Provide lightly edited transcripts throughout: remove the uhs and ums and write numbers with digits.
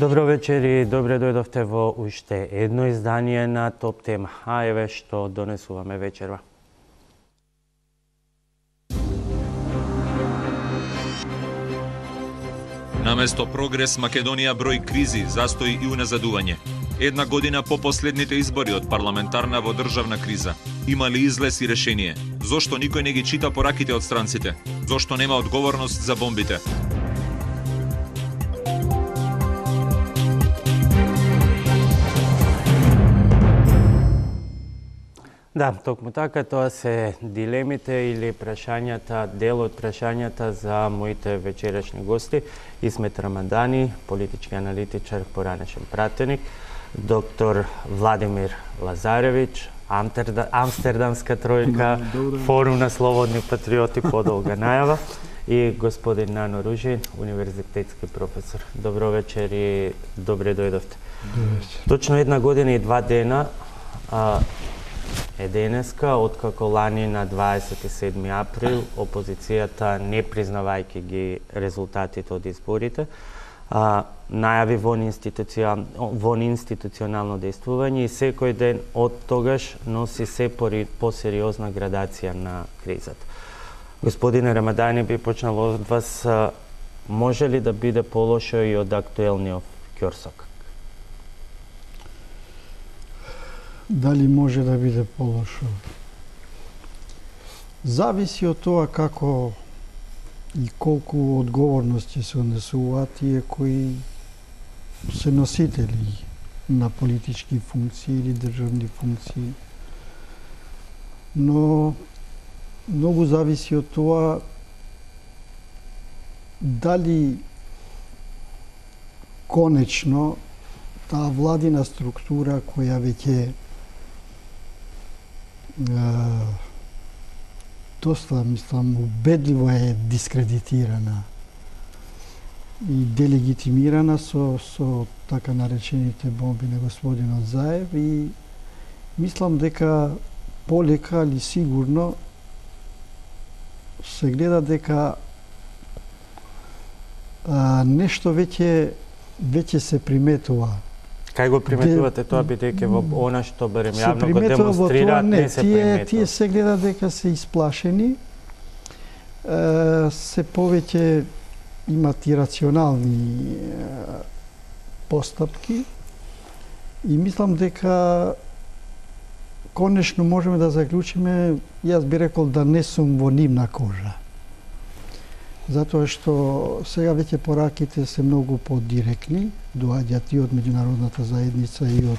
Добро вечер и добре дојдовте во уште едно издание на Топ Тема. А еве што донесуваме вечерва. Наместо прогрес, Македонија број кризи, застои и уназадување. Една година по последните избори од парламентарна во државна криза. Има ли излез и решение? Зошто никој не ги чита пораките од странците? Зошто нема одговорност за бомбите? Да, токму така, тоа се дилемите или прашањата, дел од прашањата за моите вечерашни гости. Исмет Рамадани, политички аналитичар, поранешен пратеник, доктор Владимир Лазаревич, Амстердамска тројка, Форум на слободни патриоти, подолга најава, и господин Нано Ружин, универзитетски професор. Добро вечер и добре дојдовте. Точно една година и 2 дена е денеска, откако лани на 27 април опозицијата, не признавајќи ги резултатите од изборите, најави вон институционално действување и секој ден од тогаш носи се посериозна градација на кризата. Господине Рамадани, би почнал од вас, може ли да биде полошо и од актуелниот ќорсок? Дали може да биде полошо? Зависи од тоа како и колку одговорности се однесуваат тие кои се носители на политички функции или државни функции. Но многу зависи од тоа дали конечно таа владина структура која веќе доста, мислам, убедливо е дискредитирана и делегитимирана со така наречените бомби на господинот Заев, и мислам дека полека или сигурно се гледа дека нешто веќе се приметува. Кај го приметувате тоа, бидејќи во она што барем јавно го демонстрираат, не се приметува? Тие се гледа дека се исплашени, се повеќе имат ирационални постапки и мислам дека конечно можеме да заклучиме, јас би рекол да не сум во нивна кожа. Затоа што сега веќе пораките се многу подиректни, доаѓаат и од меѓународната заедница и од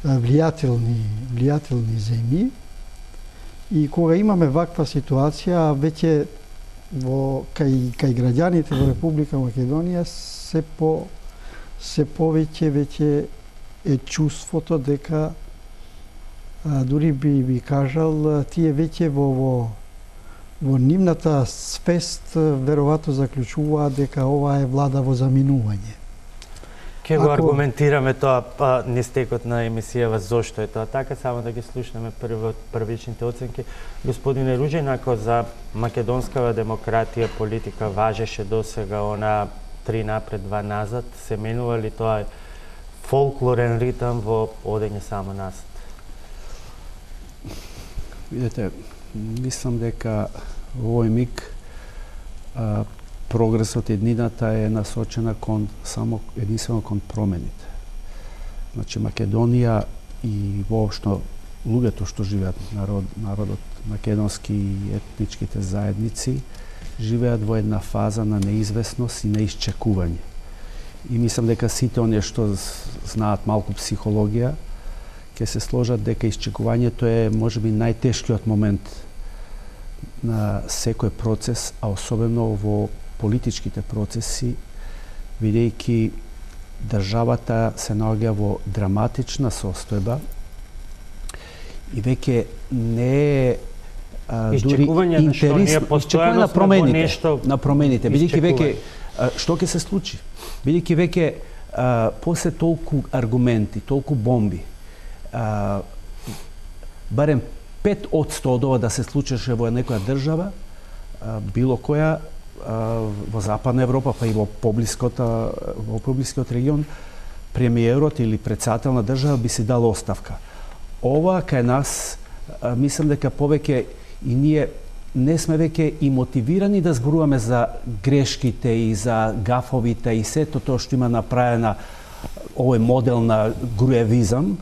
влијателни земји. И кога имаме ваква ситуација, веќе кај граѓаните во Република Македонија се повеќе веќе е чувството дека дури би кажал тие веќе во нивната свест веројатно заклучуваат дека ова е влада во заминување. Ке го аргументираме тоа низ текот на емисијава зошто е тоа така, само да ги слушнеме првичните оценки. Господине Ружин, ако за македонскава демократија политика важеше досега она 3 напред, 2 назад, се менува ли тоа фолклорен ритам во одење само назад? Видете, мислам дека во овој миг прогресот еднината е насочена единствено кон промените. Значи Македонија и воопшто луѓето што живеат, народот македонски и етничките заедници живеат во една фаза на неизвестност и на исчекување. И мислам дека сите оние што знаат малку психологија ќе се сложат дека исчекувањето е можеби најтешкиот момент на секој процес, а особено во политичките процеси, бидејќи државата се наоѓа во драматична состојба и веќе не е дури интерес на промените, бидејќи веќе што ќе се случи? Бидејќи веќе после толку аргументи, толку бомби, барем 5% од ова да се случеше во некоја држава, било која, во Западна Европа, па и во поблискиот регион, премиерот или председател на држава би си дал оставка. Ова кај нас, мислам дека повеќе и ние не сме веќе и мотивирани да зборуваме за грешките и за гафовите и сето тоа што има направена овој модел на груевизам,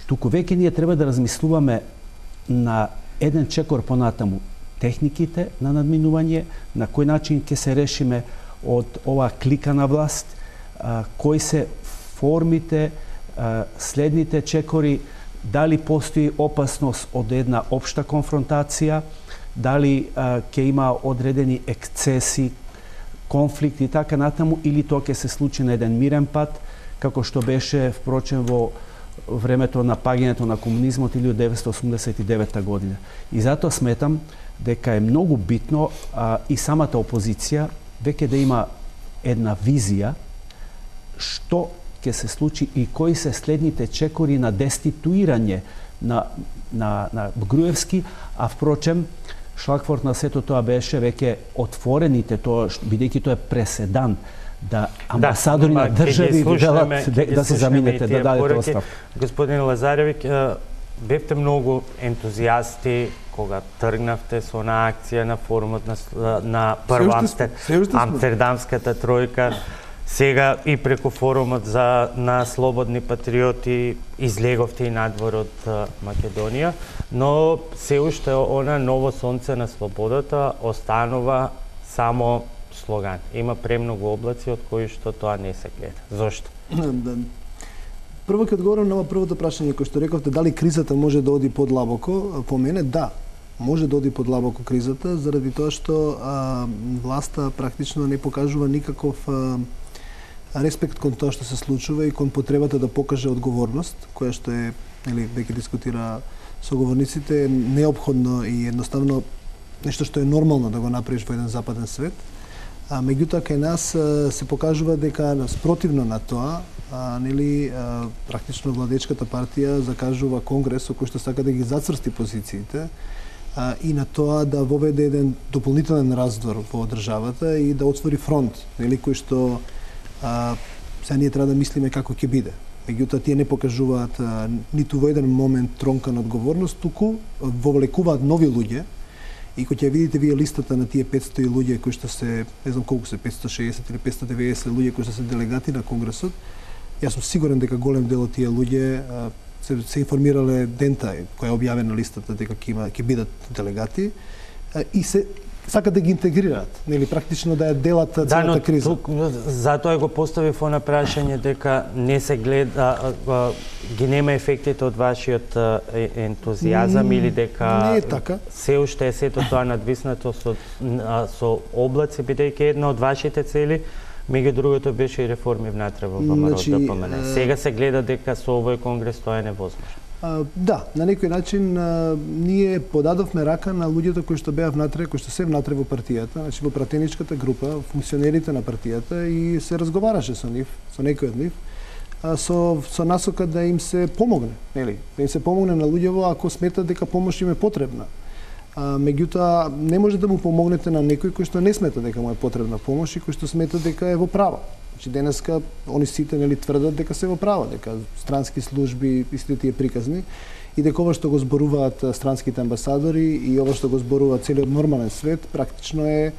туку веќе ние треба да размислуваме на еден чекор понатаму техниките на надминување, на кој начин ќе се решиме од оваа клика на власт, кои се формите, следните чекори, дали постои опасност од една општа конфронтација, дали ќе има одредени ексцеси, конфликти и така натаму, или тоа ќе се случи на еден мирен пат, како што беше впрочем во времето на паѓањето на комунизмот 1989 година. И затоа сметам дека е многу битно и самата опозиција веќе да има една визија што ќе се случи и кои се следните чекори на деституирање на Груевски, а впрочем шлагворд на сето тоа беше веќе отворените, тоа бидејќи тоа е преседан да амбасадори на држави да се заминете, да дадете оставка. Господин Лазаревиќ, бевте многу ентузијасти кога тргнавте со на акција на форумот на прва Амстердамската тројка, сега и преку форумот на слободни патриоти излеговте и надвор од Македонија, но се уште она ново сонце на слободата останува само слоган. Има премногу облаци од кои што тоа не се гледа. Зошто? Прво ќе одговорам на првото прашање кој што рековте, дали кризата може да оди подлабоко. По мене да, може да оди подлабоко кризата, заради тоа што власта практично не покажува никаков респект кон тоа што се случува и кон потребата да покаже одговорност, која што е, веќе дискутира соговорниците, неопходно и едноставно нешто што е нормално да го направиш во еден западен свет. Меѓутоа кај нас се покажува дека спротивно на тоа, практично владечката партија закажува конгрес со кој што сака да ги зацврсти позициите и на тоа да воведе еден дополнителен раздор во државата и да отвори фронт, кој што сега ние треба да мислиме како ќе биде. Меѓутоа тие не покажуваат ниту во еден момент тронка на одговорност, туку вовлекуваат нови луѓе. И кога ќе видите вие листата на тие 500 луѓе кои што се, не знам колку се, 560 или 590 луѓе кои што се делегати на конгресот, јас сум сигурен дека голем дел од тие луѓе се информирале дента која е објавена листата дека ќе бидат делегати и се сакат да ги интегрираат, практично да ја делат целата криза. Затоа го поставив она прашање дека не се гледа, ги нема ефектите од вашиот ентузијазам или дека не е така. Се уште е сето тоа надвиснато со облаци, бидејќи една од вашите цели меѓу другото беше и реформи внатре во ВМРО ДПМН. Сега се гледа дека со овој конгрес тоа е невозможно. Да, на некој начин ние подадовме рака на луѓето кои што беа внатре, кои што се внатре во партијата, значи во пратеничката група, функционерите на партијата и се разговараше со нив, со некој од нив, со насока да им се помогне, да им се помогне на луѓево ако сметат дека помош им е потребна. Меѓутоа не може да му помогнете на некој кој што не смета дека му е потребна помош и кој што смета дека е во право. Значи денеска они сите тврдат дека се во право, дека странски служби и сите тие приказни и дека ова што го зборуваат странските амбасадори и ова што го зборува целиот нормален свет практично е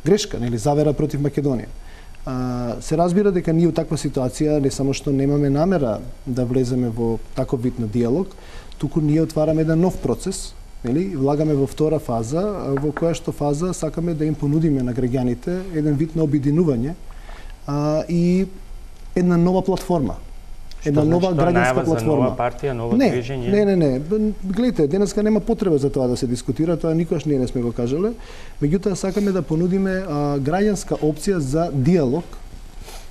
грешка, завера против Македонија. Се разбира дека ние у таква ситуација не само што немаме намера да влеземе во таков вид на диалог, туку ние отвараме еден нов процес, влагаме во втора фаза, во која што фаза сакаме да им понудиме на граѓаните еден вид на обединување и една нова платформа. Една нова граѓанска платформа. Нова партија, ново движење? Не. Гледайте, денеска нема потреба за тоа да се дискутира, тоа никогаш ние не сме го кажале. Меѓутоа сакаме да понудиме граѓанска опција за диалог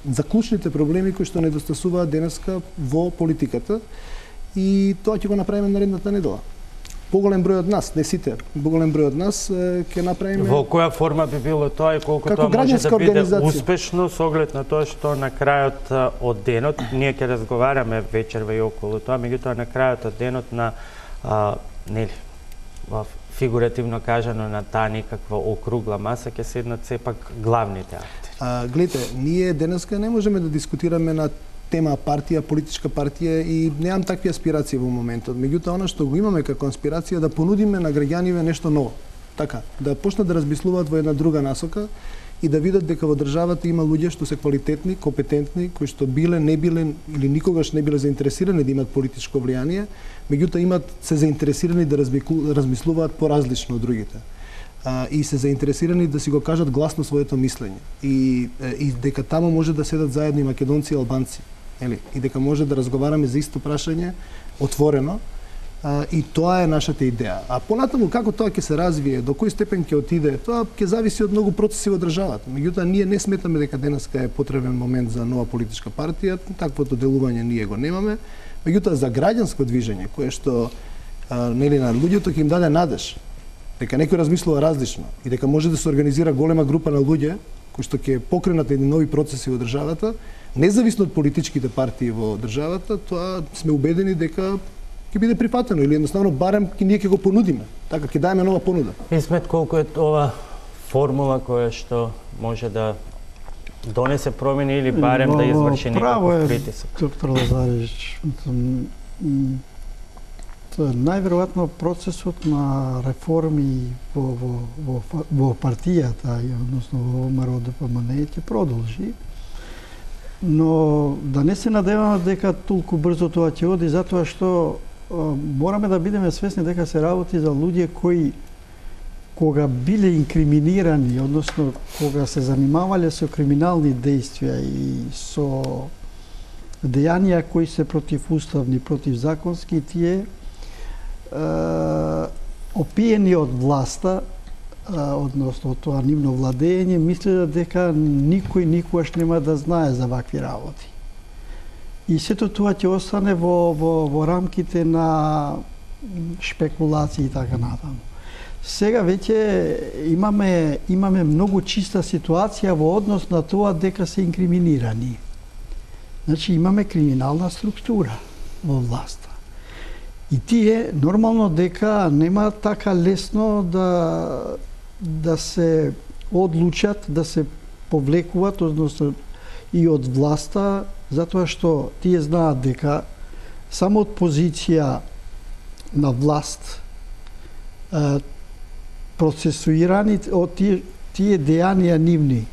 за клучните проблеми кои што недостасуваат денеска во политиката и тоа ќе го направиме наредната недела. Поголем број од нас, не сите, поголем број од нас ќе направиме. Во која форма би било тоа и колку тоа може да биде успешно со оглед на тоа што на крајот од денот, ние ќе разговараме вечерва и околу тоа, меѓутоа на крајот од денот на фигуративно кажано на таа некаква округла маса ќе седнат сепак главните актери. Гледате, ние денеска не можеме да дискутираме на тема партија, политичка партија и немам такви аспирации во моментот. Меѓутоа, она што го имаме како аспирација да понудиме на граѓаниве нешто ново. Така, да почнат да размислуваат во една друга насока и да видат дека во државата има луѓе што се квалитетни, компетентни, кои што биле, не биле или никогаш не биле заинтересирани да имат политичко влијание, меѓутоа се заинтересирани да размислуваат поразлично од другите. И се заинтересирани да си го кажат гласно своето мислење. И дека тамо може да седат заедно и македонци и албанци. И дека може да разговараме за исто прашање, отворено, и тоа е нашата идеја. А понатаму како тоа ќе се развие, до кој степен ќе отиде, тоа ќе зависи од многу процеси во државата. Меѓутоа ние не сметаме дека денеска е потребен момент за нова политичка партија, таквото делување ние го немаме. Меѓутоа за граѓанско движење кое што на луѓето ќе им даде надеж дека некој размислува различно и дека може да се организира голема група на луѓе кои што ќе покренат едни нови процеси во државата, независно од политичките партии во државата, тоа сме убедени дека ќе биде прифатено или едноставно барем ние ќе го понудиме. Така ќе даеме нова понуда. Исмет, колку е ова формула која што може да донесе промени или барем да изврши некаков притисок? Право е, доктор Лазаревич. Најверојатно процесот на реформи во партијата, односно во ВМРО-ДПМН ќе продолжи, но да не се надеваме дека толку брзо тоа ќе оди, затоа што мораме да бидеме свесни дека се работи за луѓе кои кога биле инкриминирани, односно кога се занимавале со криминални дејствија и со дејанија кои се противуставни, противзаконски, тие опиени од власта, односно тоа нивно владење, мислеле дека никој никогаш нема да знае за вакви работи. И сето тоа ќе остане во рамките на шпекулации и така натаму. Сега веќе имаме многу чиста ситуација во однос на тоа дека се инкриминирани. Значи имаме криминална структура во власта. И тие нормално дека нема така лесно да се одлучат, да се повлекуваат, односно и од власта, затоа што тие знаат дека само од позиција на власт процесуирани од тие дејанија нивни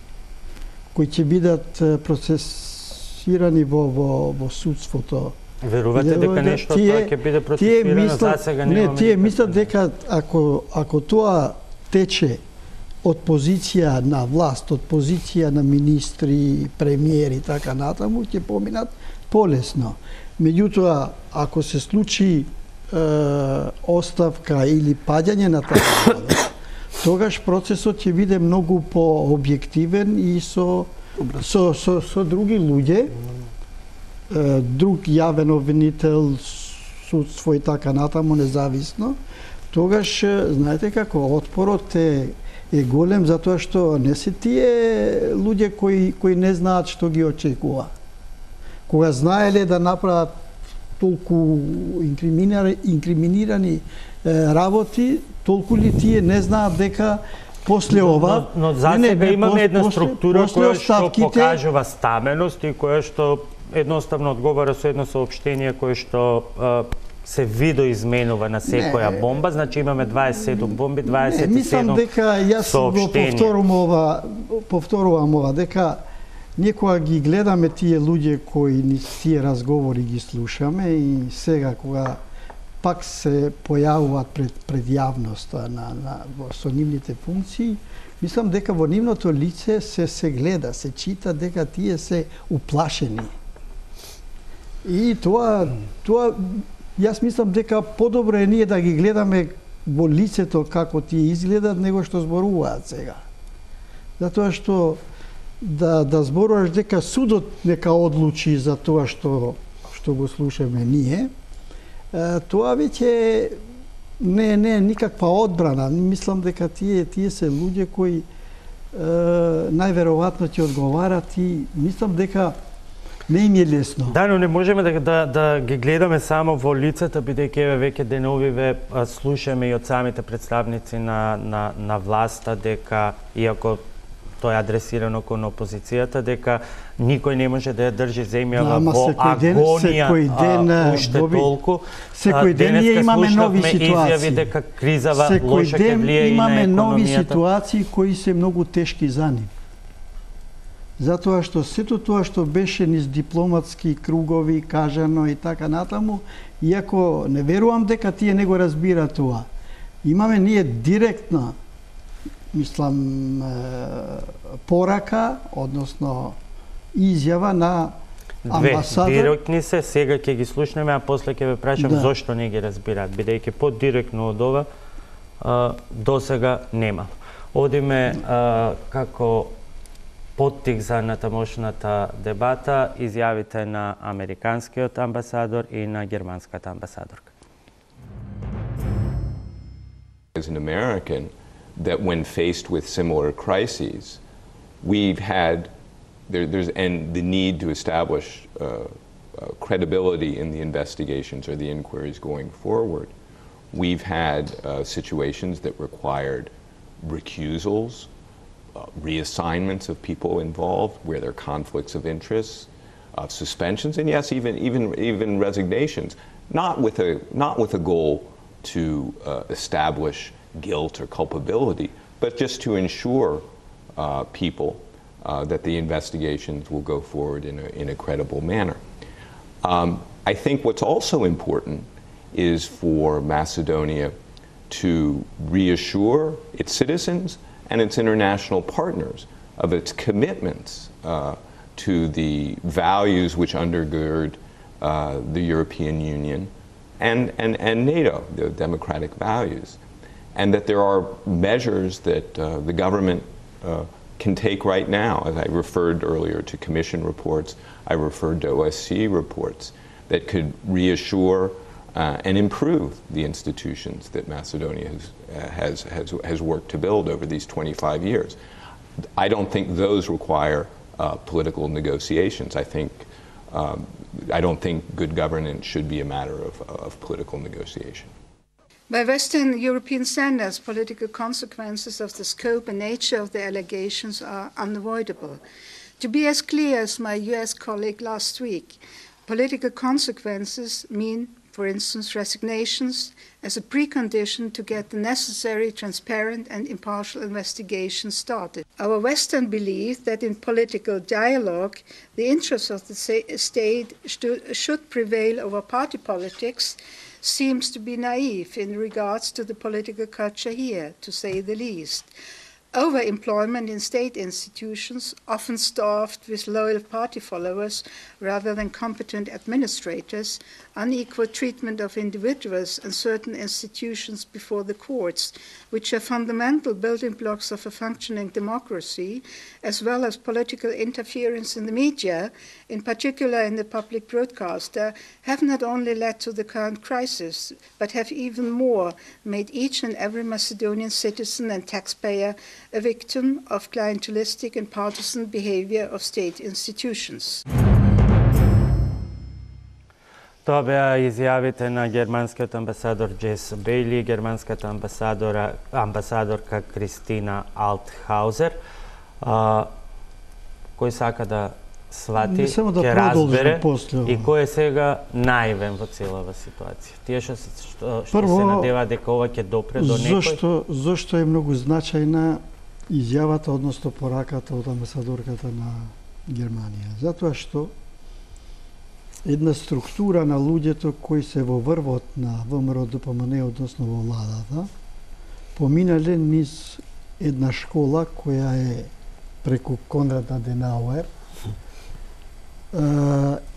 кои ќе бидат процесирани во судството. Верувате дека нешто тоа ќе биде процесирано? За сега немаме. Не, тие мислат дека ако тоа тече од позиција на власт, од позиција на министри, премиери и така натаму, ќе поминат полесно. Меѓутоа, ако се случи оставка или паѓање на таа власт, тогаш процесот ќе биде многу пообјективен и со други луѓе, друг јавен обвинител, судство и така натаму независно, тогаш знаете како отпорот е голем затоа што не се тие луѓе кои не знаат што ги очекува. Кога знаеле да направат толку инкриминирани работи, толку ли тие не знаат дека после ова... Но за сега имаме една структура која што покажува стабилност и која што едноставно одговара со едно соопштение кое што се видоизменува на секоја бомба, значи имаме 27 бомби, 27 мислам дека јас го повторувам ова, дека некога ги гледаме тие луѓе кои ни тие разговори ги слушаме и сега кога пак се појавуваат пред јавноста со нивните функции, мислам дека во нивното лице се гледа, се чита дека тие се уплашени. И тоа јас мислам дека подобро е ние да ги гледаме во лицето како тие изгледат, него што зборуваат сега. Затоа што да зборуваш дека судот нека одлучи за тоа што го слушаме ние, тоа веќе не е никаква одбрана. Мислам дека тие се луѓе кои најверојатно ќе одговарат и мислам дека Не им е лесно. Да, но не можеме да ги гледаме само во лицата, бидејќи веќе деновиве слушаме и од самите представници на власта дека, иако тоа е адресирано кон опозицијата, дека никој не може да ја држи земјава во агонија уште толку. Секој ден ние имаме нови ситуации. Изјави дека кризава лошо ќе влијае и на економијата. Секој ден имаме нови ситуации кои се многу тешки за нив. Затоа што сето тоа што беше низ дипломатски кругови кажано и така натаму, иако не верувам дека тие не го разбираат тоа. Имаме ние директна, мислам, порака, односно изјава на амбасадор. Директни се, сега ќе ги слушнеме, а после ќе ве прашам зошто не ги разбираат, бидејќи подиректно од ова до сега нема. Одиме како поттик за натамошната дебата, изјавите на американскиот амбасадор и на германската амбасадорка. As an American, that when faced with similar crises, we've had, and the need to establish credibility in the investigations or the inquiries going forward, we've had situations that required recusals, reassignments of people involved, where there are conflicts of interest, suspensions, and yes, even resignations. Not with a goal to establish guilt or culpability, but just to ensure people that the investigations will go forward in a credible manner. I think what's also important is for Macedonia to reassure its citizens and its international partners of its commitments to the values which undergird the European Union and NATO, the democratic values, and that there are measures that the government can take right now. As I referred earlier to Commission reports, I referred to OSCE reports that could reassure and improve the institutions that Macedonia has worked to build over these 25 years. I don't think those require political negotiations. I don't think good governance should be a matter of political negotiation. By Western European standards, political consequences of the scope and nature of the allegations are unavoidable. To be as clear as my US colleague last week, political consequences mean, for instance, resignations as a precondition to get the necessary transparent and impartial investigation started. Our Western belief that in political dialogue, the interests of the state should prevail over party politics seems to be naive in regards to the political culture here, to say the least. Overemployment in state institutions, often staffed with loyal party followers rather than competent administrators, unequal treatment of individuals and certain institutions before the courts, which are fundamental building blocks of a functioning democracy, as well as political interference in the media, in particular in the public broadcaster, have not only led to the current crisis, but have even more made each and every Macedonian citizen and taxpayer a victim of clientelistic and partisan behavior of state institutions. Тоа беа изјавите на германскиот амбасадор Джес Бејли и германската амбасадорка Кристина Алтхаузер. Кој сака да свати, ќе разбере и кој е сега наивен во целава ситуација. Тие што се надева дека ова ќе допре до некој. Зошто е многу значајна изјавата, односно пораката од амбасадорката на Германија? Затоа што една структура на луѓето кои се во врвот на ВМРО ДПМН, односно во владата, поминале низ една школа која е преку Конрад Аденауер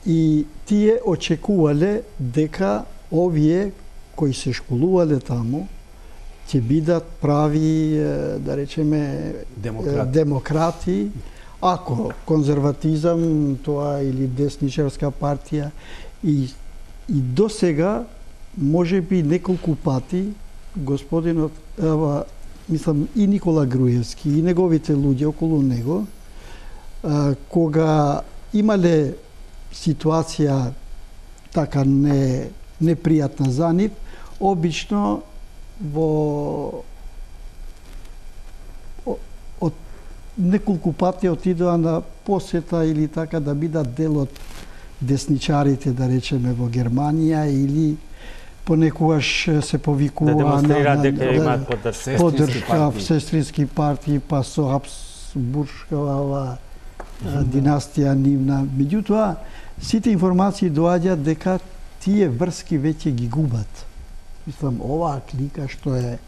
и тие очекувале дека овие кои се школувале таму ќе бидат прави, да речеме, демократи, ако конзерватизам, тоа или десничарска партија. И до сега, може би неколку пати, господинот, мислам, и Никола Груевски, и неговите луѓе околу него, кога имале ситуација така непријатна за нив, обично од неколку пати отидоа на посета или така да бидат дел од десничарите, да речеме, во Германија, или понекогаш се повикува да демонстрираат дека имаат поддршка сестрински партии, па со Хабсбуршкава династија нивна. Меѓутоа, сите информации доаѓаат дека тие врски веќе ги губат. Мислам, оваа клика што е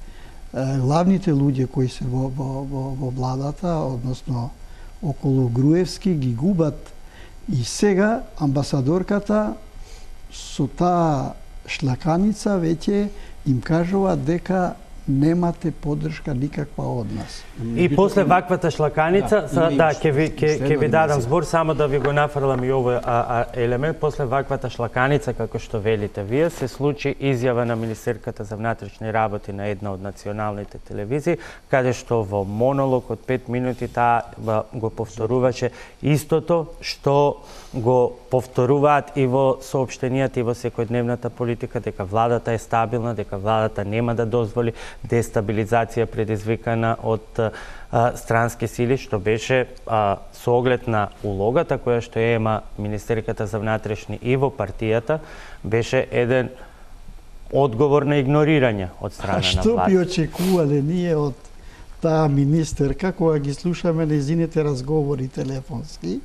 главните луѓе кои се во владата, односно околу Груевски, ги губат. И сега амбасадорката со таа шлаканица веќе им кажува дека немате поддршка никаква од нас. И после ваквата шлаканица, ќе ви дадам збор, само да ви го нафрлам и овој елемент, после ваквата шлаканица, како што велите вие, се случи изјава на министерката за внатрешни работи на една од националните телевизии, каде што во монолог од 5 минути таа го повторуваше истото што го повторуваат и во соопштенијата и во секојдневната политика, дека владата е стабилна, дека владата нема да дозволи дестабилизација предизвикана од странски сили, што беше со оглед на улогата која што има министерката за внатрешни и во партијата, беше еден одговор на игнорирање од страна на власта. Што би очекувале ние од таа министерка кога ги слушаме нејзините разговори телефонски,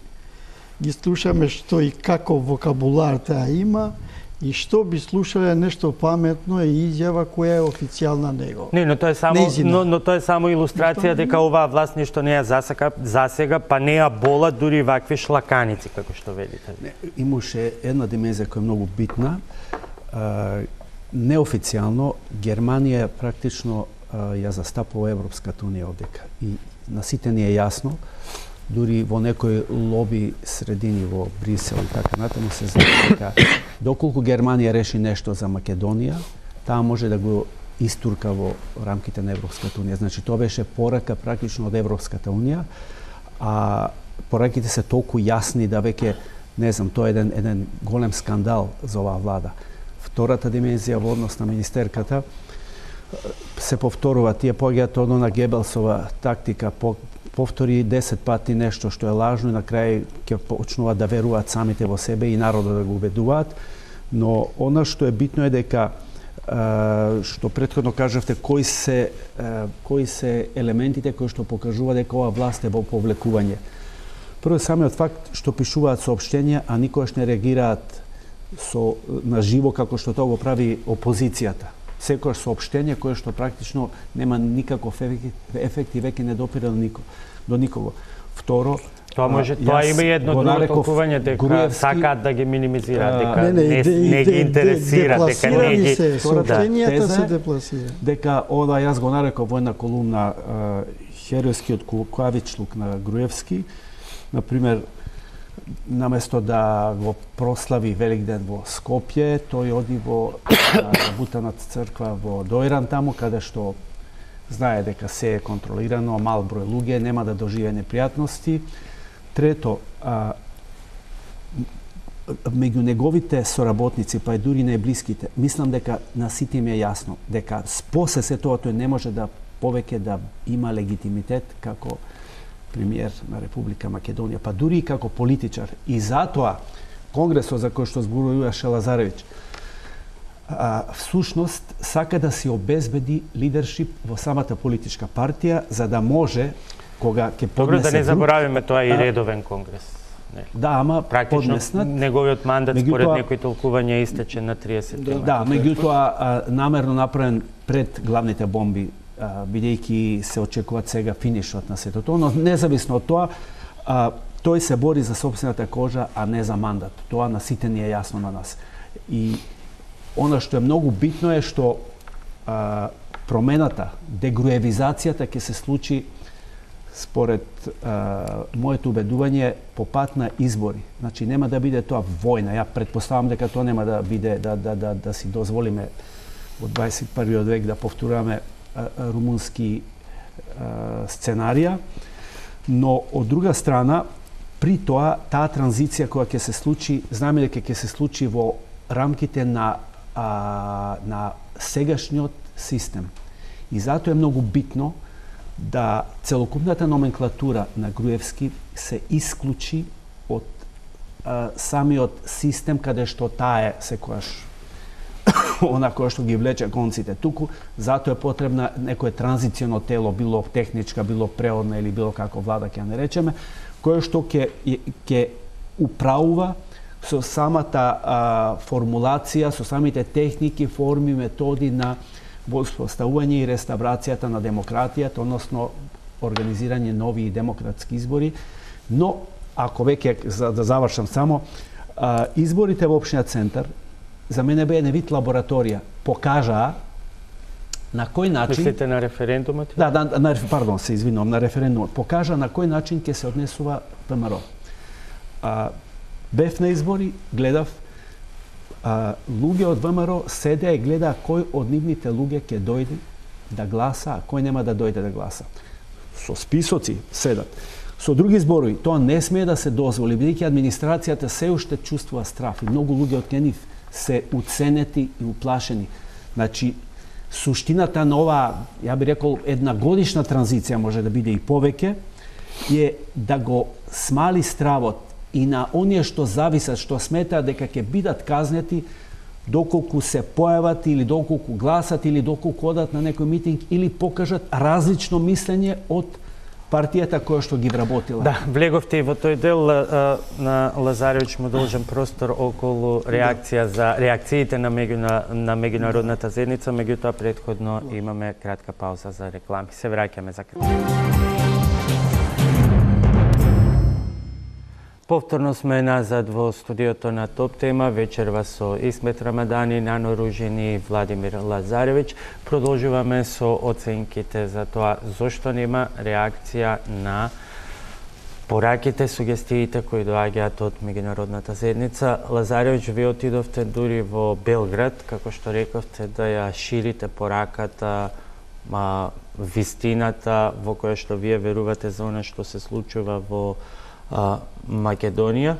ги слушаме што и како вокабулар таа има, и што би слушале нешто паметно и изјава која е официјална него. Не, но тоа е само илустрација дека оваа власт ништо не ја засега, па не ја бола дури вакви шлаканици, како што велите. Имаше една димензија која е многу битна. Неофицијално Германија практично ја застапува Европската унија овдека. И на сите ни е јасно, дури во некои лоби средини во Брисел и така натаму се знае дека доколку Германија реши нешто за Македонија, таа може да го истурка во рамките на Европската унија. Значи тоа беше порака практично од Европската унија, а пораките се толку јасни да веќе, не знам, тоа е еден голем скандал за оваа влада. Втората димензија во однос на министерката се повторува, тие поаѓаат од она Гебелсова тактика, повтори 10 пати нешто што е лажно и на крај ќе почнуваат да веруваат самите во себе и народот да го убедуваат. Но она што е битно е дека што претходно кажавте кои се елементите кои што покажува дека оваа власт е во повлекување. Прво самиот факт што пишуваат соопштенија, а никогаш не реагираат на живо како што тоа го прави опозицијата. Секојаш соопштение кое што практично нема никаков ефект и веќе не допира до никого. Второ, тоа има и едно друго толкување дека сакаат да ги минимизираат, дека не ги интересира, дека не ги сообщенијата се депласира. Дека јас го нареков во една колумна херојскиот кукавичлук на Груевски, например, наместо да го прослави Великден во Скопје, тој оди во Бутанат црква во Дојран, таму каде што знае дека се е контролирано, мал број луѓе, нема да доживее непријатности. Трето, меѓу неговите соработници, па и дури најблиските, мислам дека на сите им е јасно дека после се тоа тој не може да повеќе да има легитимитет како премиер на Република Македонија, па дури и како политичар. И затоа Конгресот за кој што зборува Шелазаревиќ, всушност сака да си обезбеди лидершип во самата политичка партија, за да може кога ќе поднесе... Добро, да не заборавиме тоа и редовен конгрес. Да, ама практично поднеснат. Неговиот мандат според некои толкувања истече на 30 Да, меѓутоа намерно направен пред главните бомби, бидејќи се очекуваат сега финишот на сето тоа, но независно од тоа, тој се бори за сопствената кожа, а не за мандат. Тоа на сите ни е јасно на нас. И она што е многу битно е што промената, дегруевизацијата ќе се случи според моето убедување по пат на избори. Значи нема да биде тоа војна. Ја претпоставам дека тоа нема да биде да си дозволиме во 21 век да повторуваме румунски сценарија, но од друга страна При тоа, таа транзиција која ќе се случи, знаме дека ќе се случи во рамките на сегашниот систем. И затоа е многу битно да целокупната номенклатура на Груевски се исклучи од самиот систем каде што таа е секојаш она која што ги влече конците туку, затоа е потребна некое транзиционо тело, било техничка, било преодна или било како влада ќе наречеме, кое што ќе управува со самата формулација, со самите техники, форми, методи на воспоставување и реставрацијата на демократијата, односно организирање нови и демократски избори. Но, ако веќе, за да завршам само, изборите во општинниот центар за мене бе еден вид лабораторија. Покажаа на кој начин... Мислите на референдумот? Да, пардон, се извинувам, на референдумот. Покажа на кој начин ќе се однесува ВМРО. Бев на избори, гледав, луѓе од ВМРО седеа и гледаа кој од нивните луѓе ќе дојде да гласа, а кој нема да дојде да гласа. Со списоци седат. Со други зборови, тоа не смее да се дозволи, бидејќи администрацијата се уште чувствува страф и многу луѓе од кај нив се уценети и уплашени. Значи, суштината на ова, ја би рекол, една годишна транзиција, може да биде и повеќе, е да го смали стравот и на оние што зависат, што сметаат дека ќе бидат казнети доколку се појават или доколку гласат или доколку одат на некој митинг или покажат различно мислење од партијата која што ги вработила. Да, влеговте и во тој дел на Лазаревич му должен простор околу реакција за реакциите на меѓународната заедница, меѓутоа претходно имаме кратка пауза за реклами. Се враќаме за кратко. Повторно сме назад во студиото на Топ Тема, вечерва со Исмет Рамадани, Нано Ружини и Владимир Лазаревич. Продолжуваме со оценките за тоа зошто нема реакција на пораките, сугестиите кои доаѓаат од меѓународната заедница. Лазаревич, ви отидовте дури во Белград, како што рековте, да ја ширите пораката, вистината во која што вие верувате за она што се случува во Македонија.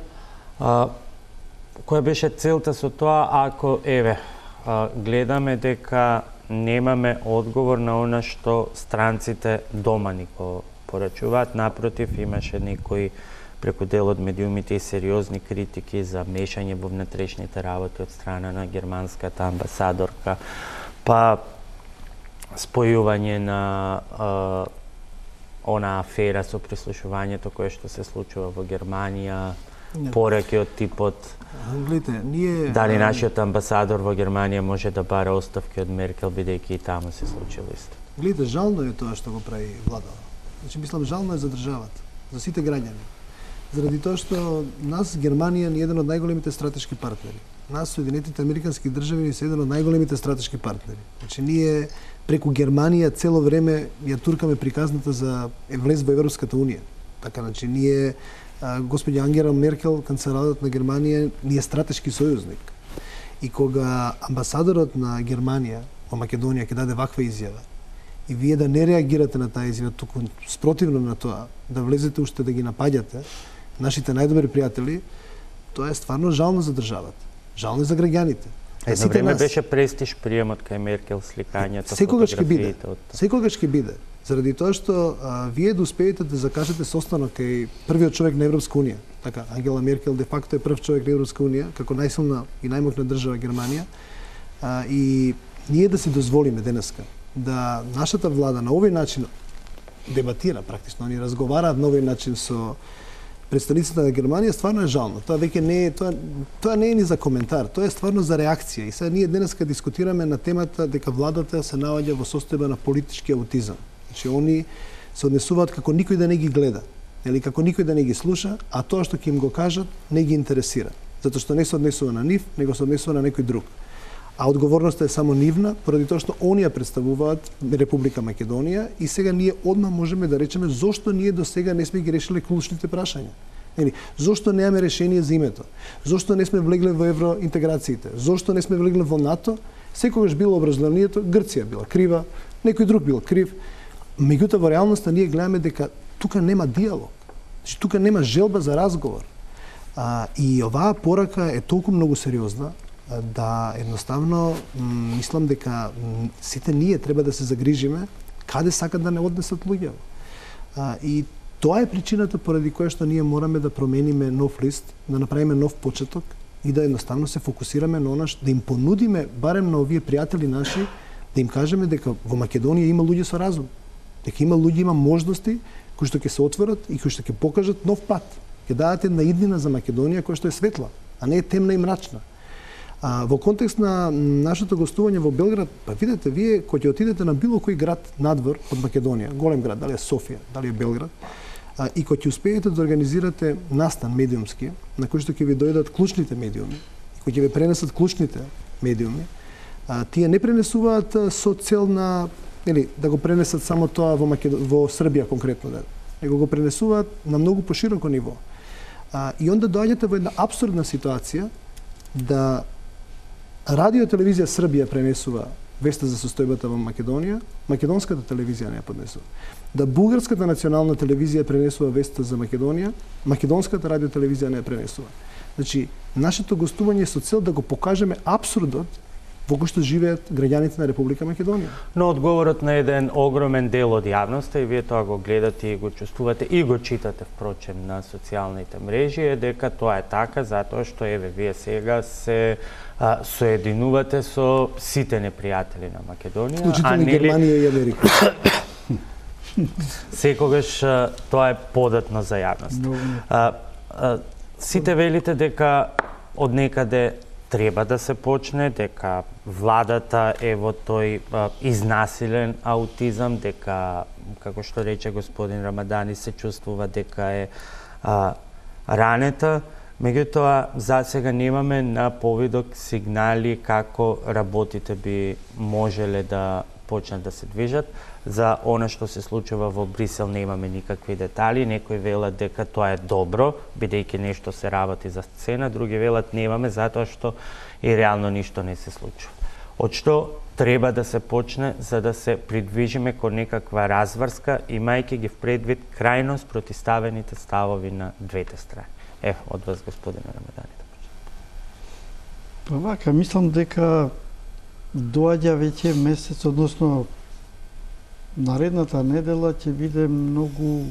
Која беше целта со тоа, ако гледаме дека немаме одговор на она што странците дома ни го порачуваат, напротив, имаше некои преку дел од медиумите и сериозни критики за мешање во внатрешните работи од страна на германската амбасадорка, па спојување на она афера со прислушувањето кое што се случува во Германија, пораки од типот дали нашиот амбасадор во Германија може да бара оставки од Меркел, бидејќи и таму се случило исто. Гледате, жално е тоа што го прави влада. Значи, мислам, жално е за државата, за сите граѓани. Заради тоа што нас, Германија, е еден од најголемите стратешки партнери. Нас, Соединетите Американски држави, се еден од најголемите стратешки партнери. Значи, ние преку Германија цело време ја туркаме приказната за влез во Европската унија. Така, значи, ние, господја Ангела Меркел, канцеларот на Германија, ни е стратешки сојузник. И кога амбасадорот на Германија во Македонија ќе даде ваква изјава, и вие да не реагирате на таа изјава, туку спротивно на тоа, да влезете уште да ги напаѓате, нашите најдобри пријатели, тоа е стварно жално за државата. Жално за граѓаните. Едно време беше престиж приемот кај Меркел, сликањето, фотографиите. Секогаш ќе биде. Заради тоа што вие да успеете да закажете состанок кај првиот човек на Европска унија. Така, Ангела Меркел де факто е прв човек на Европска унија, како најсилна и најмокна држава Германија. И ние да си дозволиме денеска да нашата влада на овој начин дебатира практично, они разговараат на овој начин со представниците на Германија, стварно е жално. Тоа веќе не е тоа не е ни за коментар, тоа е стварно за реакција. И сега ние денеска дискутираме на темата дека владата се наоѓа во состојба на политички аутизам. Значи они се однесуваат како никој да не ги гледа, или како никој да не ги слуша, а тоа што ќе им го кажат не ги интересира, затоа што не се однесува на нив, него се однесува на некој друг. А одговорноста е само нивна, поради тоа што они ја представуваат Република Македонија и сега ние одма можеме да речеме зошто ние до сега не сме ги решиле клучните прашања. Нели, зошто немаме решение за името? Зошто не сме влегле во евроинтеграциите? Зошто не сме влегле во НАТО? Секогаш било образованието, Грција била крива, некој друг бил крив. Меѓутоа во реалноста ние гледаме дека тука нема диалог. Значи, тука нема желба за разговор. И оваа порака е толку многу сериозна да едноставно мислам дека сите ние треба да се загрижиме каде сакат да не однесат луѓе. И тоа е причината поради која што ние мораме да промениме нов лист, да направиме нов почеток и да едноставно се фокусираме на она, да им понудиме барем на овие пријатели наши, да им кажеме дека во Македонија има луѓе со разум, дека има луѓе, има можности кои што ќе се отворат и кои што ќе покажат нов пат, ќе дадат една иднина за Македонија која што е светла, а не е темна и мрачна. Во контекст на нашето гостување во Белград, па видете, вие кој ќе отидете на било кој град надвор од Македонија, голем град, дали е Софија, дали е Белград, и кој ќе успеете да организирате настан медиумски, на кој што ќе ви дојдат клучните медиуми, и кој ќе ви пренесат клучните медиуми, тие не пренесуваат со цел на, или да го пренесат само тоа во Србија конкретно, него го пренесуваат на многу пошироко ниво. И онда доаѓате во една апсурдна ситуација да Радио телевизија Србија пренесува веста за состојбата во Македонија, македонската телевизија не ја поднесува. Да бугарската национална телевизија пренесува веста за Македонија, македонската радио телевизија не ја пренесува. Значи, нашето гостување е со цел да го покажеме апсурдот во кој што живеат граѓаните на Република Македонија. Но одговорот на еден огромен дел од јавноста, и вие тоа го гледате и го чувствувате и го читате впрочем на социјалните мрежи, е дека тоа е така затоа што еве вие сега се соединувате со сите непријатели на Македонија, вклучително Германија и Америка. Секогаш тоа е податно за јавност. Сите велите дека од некаде треба да се почне, дека владата е во тој изнасилен аутизам, дека, како што рече господин Рамадани, се чувствува дека е ранета. Меѓутоа, за сега немаме на повидок сигнали како работите би можеле да почнат да се движат. За она што се случува во Брисел немаме никакви детали. Некои велат дека тоа е добро, бидејќи нешто се работи за сцена, други велат немаме затоа што и реално ништо не се случува. Од што треба да се почне за да се придвижиме кон некаква разврска, имајќи ги в предвид крајно спротиставените ставови на двете страни. Ево, од вас, господине Рамадани, да почнем. Па вака, мислам дека доаѓа веќе месец, односно наредната недела ќе биде многу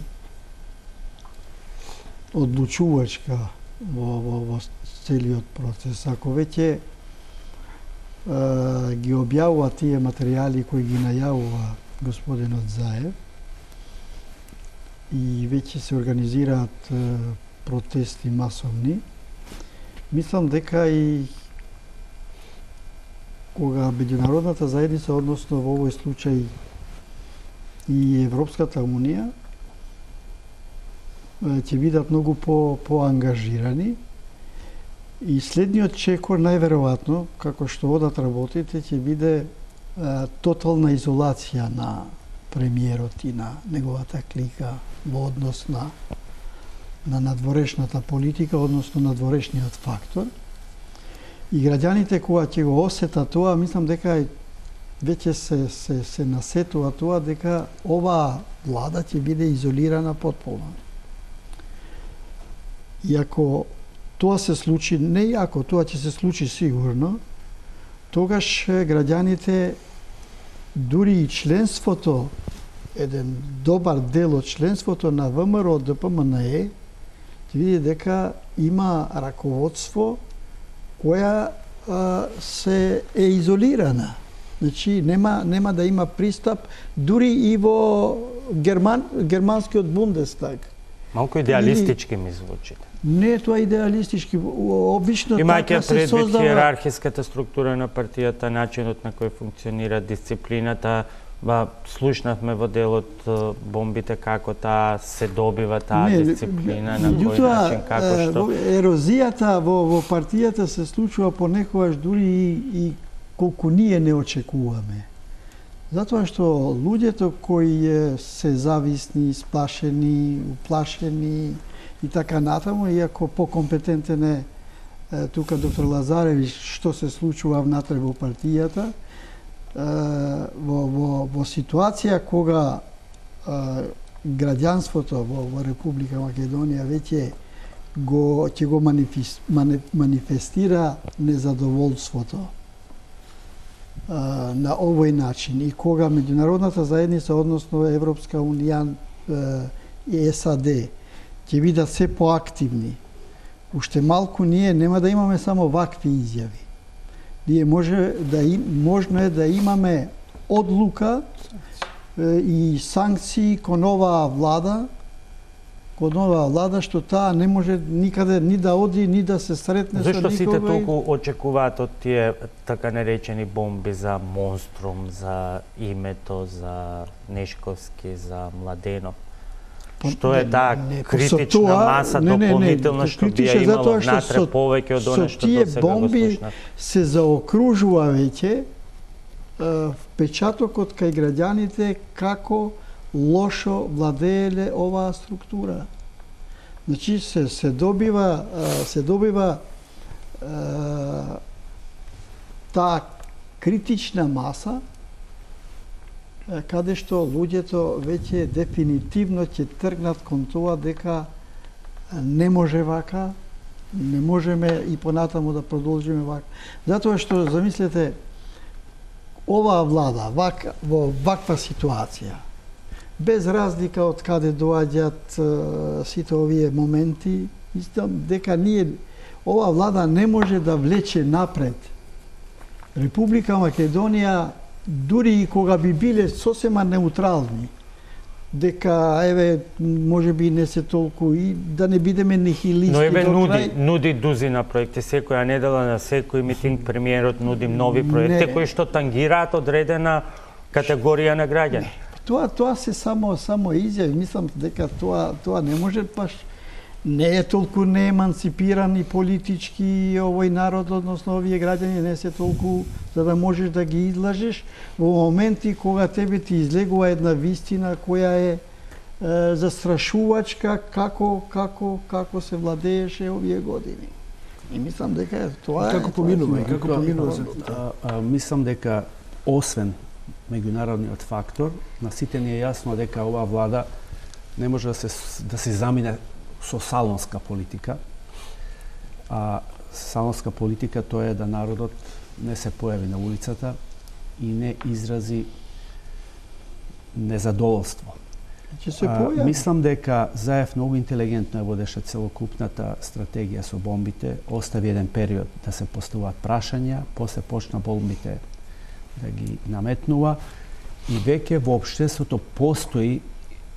одлучувачка во целиот процес. Ако веќе ги објавува тие материјали кои ги најавува господинот Заев и веќе се организираат протести масовни, мислам дека и кога меѓународната заедница, односно во овој случај и Европската унија, ќе бидат многу поангажирани и следниот чекор најверојатно, како што одат работите, ќе биде тотална изолација на премиерот и на неговата клика во однос на надворешната политика, односно надворешниот фактор. И граѓаните кога ќе го осетат тоа, мислам дека веќе се насетува тоа дека оваа влада ќе биде изолирана потполно. И ако тоа се случи, не ако тоа ќе се случи сигурно, тогаш граѓаните, дури и членството, еден добар дел од членството на ВМРО, ДПМНЕ, ќе види дека има раководство која се е изолирана. Значи, нема да има пристап дури и во германскиот Бундестаг. Малку идеалистички ми звучите. Не е тоа идеалистички. Обично така се создава. Имајќи предвид иерархиската структура на партијата, начинот на кој функционира дисциплината, слушнавме во делот бомбите како таа се добива таа дисциплина, на кој начин, како што... Ерозијата во партијата се случува понекогаш дури и колку ние не очекуваме. Затоа што луѓето кои се зависни, сплашени, уплашени и така натаму, иако покомпетентен е тука доктор Лазаревич што се случува внатре во партијата, во ситуација кога граѓанството во Република Македонија веќе ќе го манифестира незадоволството на овој начин. И кога меѓународната заедница, односно Европска унија и САД, ќе бидат се поактивни, уште малку ние нема да имаме само вакви изјави. Ние можно е да имаме одлука и санкции кон оваа влада, што таа не може никаде ни да оди, ни да се сретне со никога. Зашто сите толку очекуваат од тие така наречени бомби за Монструм, за името, за Нешковски, за Младенов? Што е таа критична маса дополнително што би ја имало внатре повеќе од оно што до сега го слушнат? Се заокружува веќе впечатокот кај граѓаните како лошо владееле оваа структура. Значи се добива таа критична маса каде што луѓето веќе дефинитивно ќе тргнат кон тоа дека не може вака, не можеме и понатаму да продолжиме вака. Затоа што, замислете, оваа влада во ваква ситуација, без разлика од каде доаѓаат сите овие моменти, мислам дека оваа влада не може да влече напред Република Македонија, дури и кога би биле сосема неутрални, дека може би не се толку и да не бидеме нихилисти. Но нуди дузина проекти, секоја недела на секој митинг премиерот нуди нови проекти кои што тангираат одредена категорија на граѓани. Тоа се само изјави. Мислам дека тоа не може баш, не е толку нееманципиран и политички овој народ, односно овие граѓани не се толку за да можеш да ги излажеш во моменти кога тебе ти излегува една вистина која е застрашувачка како се владееше овие години. И мислам дека тоа е... Како поминува? Мислам дека освен меѓународниот фактор, на сите ни е јасно дека оваа влада не може да се замине со салонска политика. А салонска политика тоа е да народот не се појави на улицата и не изрази незадоволство. Мислам дека Заев многу интелигентно ја водеше целокупната стратегија со бомбите, остави еден период да се поставуваат прашања, после почна бомбите да ги наметнува и веќе во општеството постои,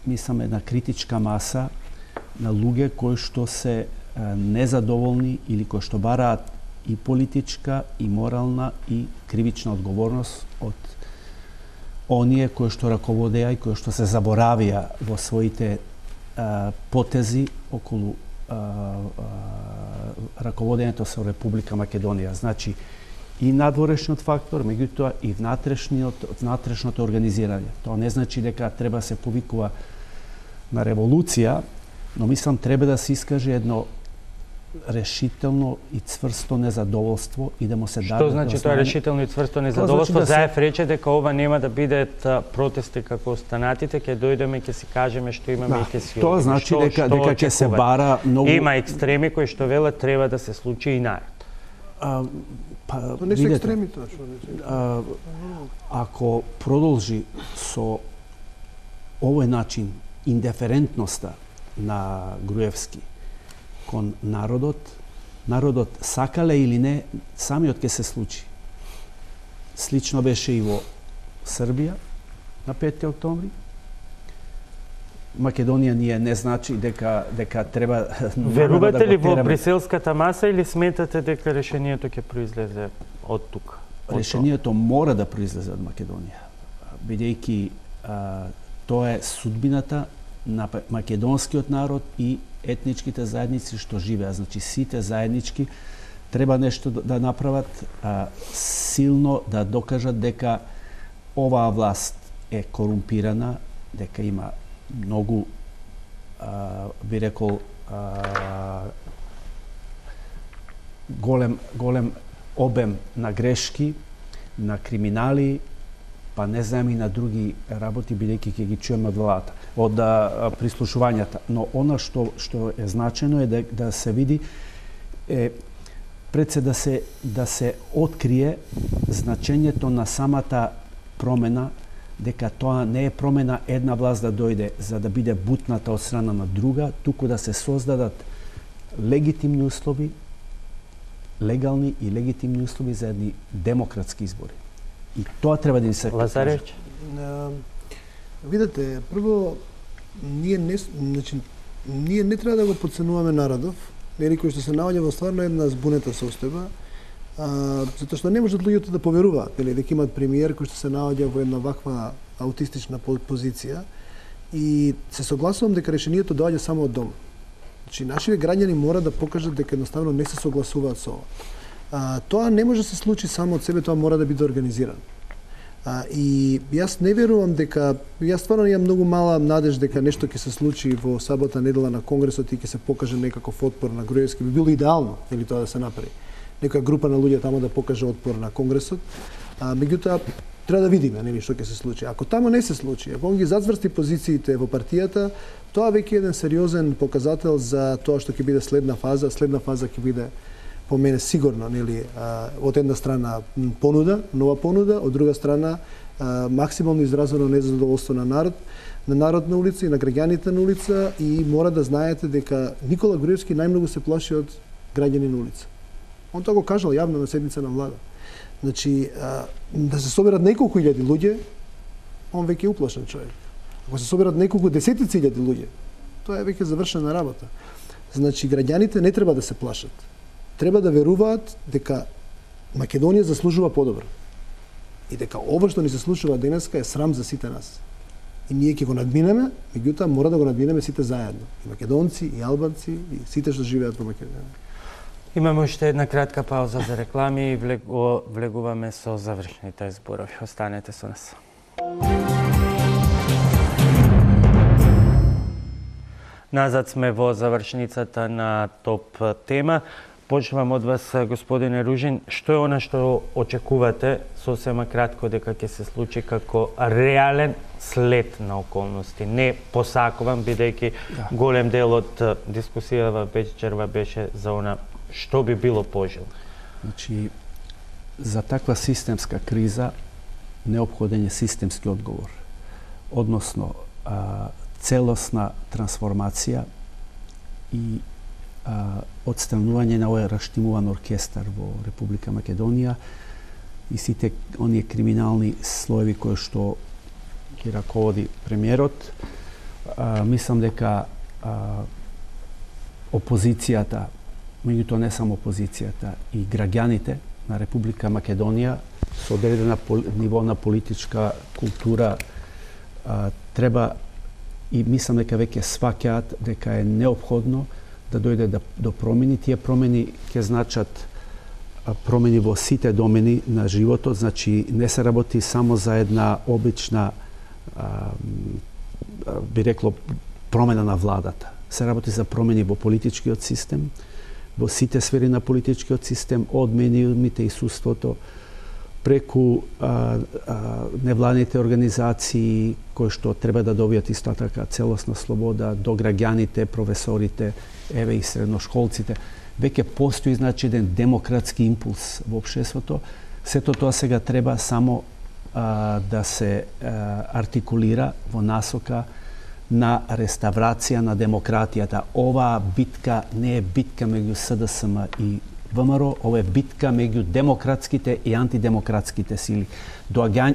мислам, една критичка маса на луѓе кои што се незадоволни или кои што бараат и политичка, и морална, и кривична одговорност од оние кои што раководеа и кои што се заборавија во своите потези околу раководењето со Република Македонија. Значи, и надворешниот фактор, меѓутоа и внатрешното организирање. Тоа не значи дека треба се повикува на револуција, но мислам треба да се искаже едно решително и цврсто незадоволство и да му се даде... Што значи тоа решително и цврсто незадоволство? Заев рече дека ова нема да бидат протести како останатите, ќе дојдеме, ќе си кажеме што имаме и ќе си... Тоа значи дека ќе се бара многу... Има екстреми кои што велат треба да се случи и народ. Не се екстреми тоа. Ако продолжи со овој начин индиферентноста на Груевски кон народот сакале или не, самиот ќе се случи. Слично беше и во Србија на 5 октомври. Македонија ние не значи дека треба... Верувате ли во бриселската маса или сметате дека решението ќе произлезе од тука? Решението мора да произлезе од Македонија, бидејќи тоа е судбината на македонскиот народ и етничките заедници што живеат. Значи, сите заеднички треба нешто да направат, силно да докажат дека оваа власт е корумпирана, дека има многу, би рекол, голем обем на грешки, на криминали па не знам и на други работи, бидејќи ќе ги чуеме од владата, од прислушувањата. Но она што е значено е да се види пред се да се открие значењето на самата промена, дека тоа не е промена една власт да дојде за да биде бутната од страна на друга, туку да се создадат легитимни услови, легални и легитимни услови за едни демократски избори. И тоа треба да ни се Лазаревич? Видете, прво, ние не треба да го подценуваме народов, кој што се наоѓа во стварно една збунета состојба, затоа што не можат луѓето да поверуваат, дека имаат премиер кој што се наоѓа во една ваква аутистична позиција, и се согласувам дека решението доаѓа само од дома. Значи, нашите граѓани мора да покажат дека едноставно не се согласуваат со ова. Тоа не може да се случи само од себе, тоа мора да биде организирано. И јас не верувам дека, јас стварно имам многу мала надеж дека нешто ќе се случи во сабота недела на Конгресот и ќе се покаже некаков отпор на Груевски. Би било идеално, или тоа да се направи. Некоја група на луѓе тамо да покаже отпор на Конгресот. Меѓутоа, треба да видиме што ќе се случи. Ако тамо не се случи, ако он ги зацврсти позициите во партијата, тоа веќе е еден сериозен показател за тоа што ќе биде следна фаза. Следна фаза ќе биде по мене сигурно, од една страна нова понуда, од друга страна максимално изразено незадоволство на народ на улица и на граѓаните на улица, и мора да знаете дека Никола Груевски најмногу се плаши од граѓани на улица. Он тоа го кажал јавно на седница на влада. Значи, да се соберат неколку илјади луѓе, он веќе е уплашен човек. Ако се соберат неколку десетици илјади луѓе, тоа е веќе завршена работа. Значи, граѓаните не треба да се плашат. Треба да веруваат дека Македонија заслужува подобро. И дека ова што ни се случува денеска е срам за сите нас. И ние ќе го надминеме, меѓутоа мора да го надминеме сите заедно. И македонци, и албанци, и сите што живеат во Македонија. Имаме уште една кратка пауза за реклами и влегуваме со завршните зборови. Останете со нас. Назад сме во завршницата на топ тема. Почнувам од вас, господине Ружин. Што е она што очекувате сосема кратко дека ќе се случи како реален след на околности? Не посакувам, бидејќи голем дел од дискусијава вечерва беше за она што би било пожелно. Значи, за таква системска криза неопходен е системски одговор. Односно, целосна трансформација и одстранување на овој раштимуван оркестар во Република Македонија и сите оние криминални слоеви кои што ги раководи премиерот. Мислам дека опозицијата, меѓутоа не само опозицијата, и граѓаните на Република Македонија со одредена ниво на политичка култура треба, и мислам дека веќе сваќаат дека е неопходно да дојде до промени. Тие промени ќе значат промени во сите домени на животот, значи не се работи само за една обична, би рекло, промена на владата. Се работи за промени во политичкиот систем, во сите сфери на политичкиот систем, од медиумите и судството, преку невладните организации кои што треба да добијат исто така целосна слобода, до граѓаните, професорите, еве и средношколците. Веќе постои, значи, еден демократски импулс во општеството. Сето тоа сега треба само да се артикулира во насока на реставрација на демократијата. Оваа битка не е битка меѓу СДСМ и ВМРО, ова е битка меѓу демократските и антидемократските сили.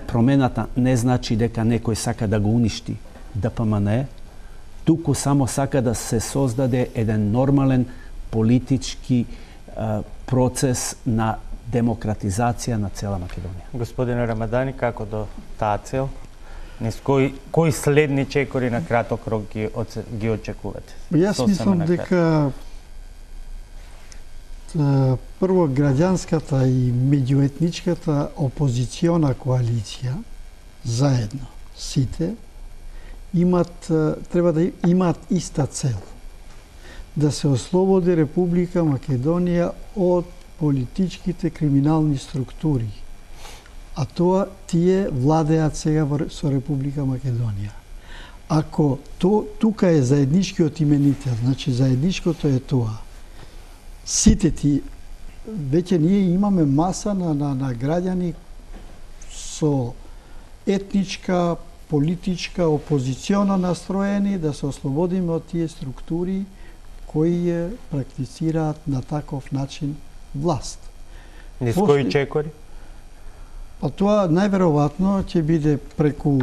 Промената не значи дека некој сака да го уништи ДПМН, туку само сака да се создаде еден нормален политички процес на демократизација на цела Македонија. Господине Рамадани, како до таа цел? Кои следни чекори на краток рок ги очекувате? Јас мислам дека прво граѓанската и меѓуетничката опозициона коалиција заедно сите треба да имаат иста цел: да се ослободи Република Македонија од политичките криминални структури. а тоа тие владеат сега со Република Македонија. Ако тука е заедничкиот именител, значи заедничкото е тоа. Сите ти, веќе ние имаме маса на граѓани со етничка, политичка, опозициона настроени, да се ослободиме од тие структури кои практицираат на таков начин власт. Низ кои чекори? Па тоа најверојатно ќе биде преку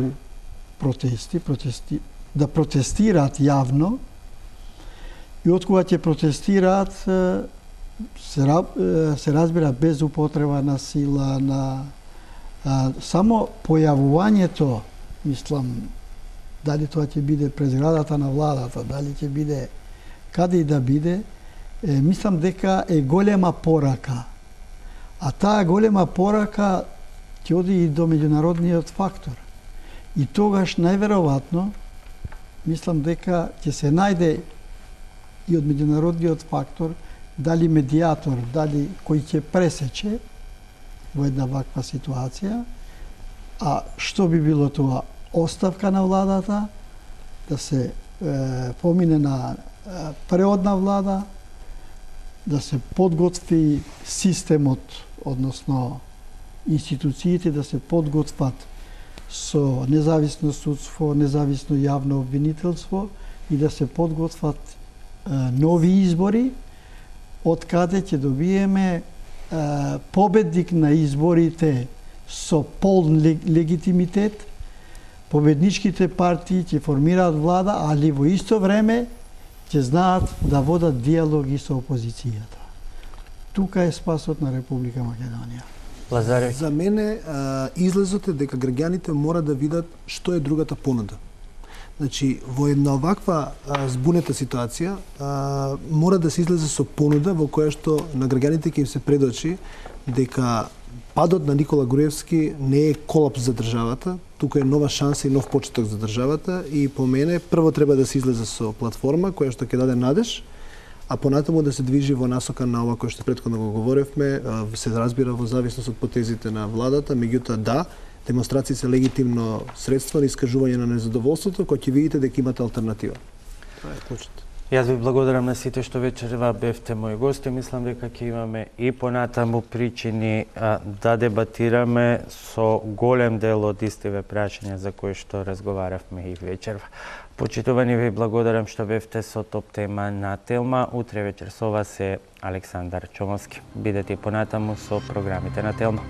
протести, да протестираат јавно, и откога ќе протестираат се разбира без употреба на сила, само појавувањето, мислам, дали тоа ќе биде пред зградата на владата, дали ќе биде каде и да биде, мислам дека е голема порака. А таа голема порака ќе оди и до меѓународниот фактор. И тогаш најверојатно, мислам дека ќе се најде и од меѓународниот фактор, дали медијатор, дали кој ќе пресече во една ваква ситуација, а што би било тоа? Оставка на владата, да се помине на преодна влада, да се подготви системот, односно институциите да се подготват со независно судство, независно јавно обвинителство и да се подготват нови избори, од каде ќе добиеме победник на изборите со полн легитимитет. Победничките партии ќе формираат влада, али во исто време ќе знаат да водат диалоги со опозицијата. Тука е спасот на Република Македонија. Лазарев. За мене излезот е дека граѓаните мора да видат што е другата понуда. Значи, во една оваква збунета ситуација мора да се излезе со понуда во која што на граѓаните ќе им се предочи дека падот на Никола Груевски не е колапс за државата, тука е нова шанса и нов почеток за државата, и по мене прво треба да се излезе со платформа која што ќе даде надеж, а понатаму да се движи во насока на ова кој што претходно го говоревме, се разбира во зависност од потезите на владата, меѓутоа да, демонстрации се легитимно средство на искажување на незадоволството, кој ќе видите дека имате алтернатива. Тоа е клучот. Јас ви благодарам на сите што вечерва бевте мои гости. Мислам дека ќе имаме и понатаму причини да дебатираме со голем дел од истиве прашања за кои што разговаравме и вечерва. Почитувани, ви благодарам што бевте со топ тема на Телма. Утре вечер со вас е Александар Чомовски. Бидете и понатаму со програмите на Телма.